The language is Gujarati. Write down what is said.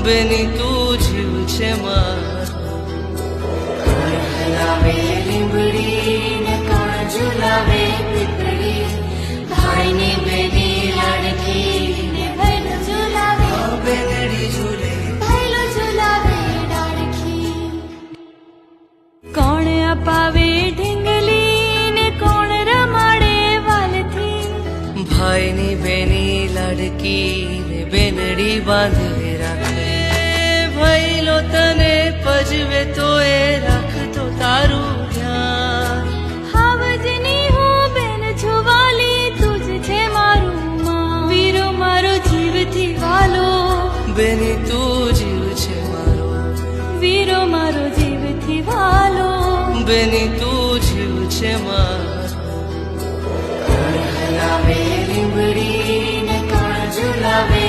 બેની તું જીવ છે મારો. કોણ હલાવે લીંબડી ને કોણ ઝુલાવે પીપળી, ભાઈની બેની લાડકી ને ભૈલો ઝુલાવે, બેનડી ઝૂલે ભૈલો ઝુલાવે ડાળખી. કોણ અપાવે ઢીંગલી ને કોણ રમાડે વાલથી, ભાઈની બેની લાડકી ને બેનડી બાંધે રાખે. ભૈલો તને પજવે તો એ રાખતો તારું ધ્યાન. હાવજની હું બેન છું વાલી, તું જ છે મારું માં. વીરો મારો જીવથી વાલો, બેની તું જીવ છે મારો. વીરો મારો જીવથી વાલો. બેની તું જીવ છે મારો. કોણ હલાવે લીંબડી ને કોણ ઝુલાવે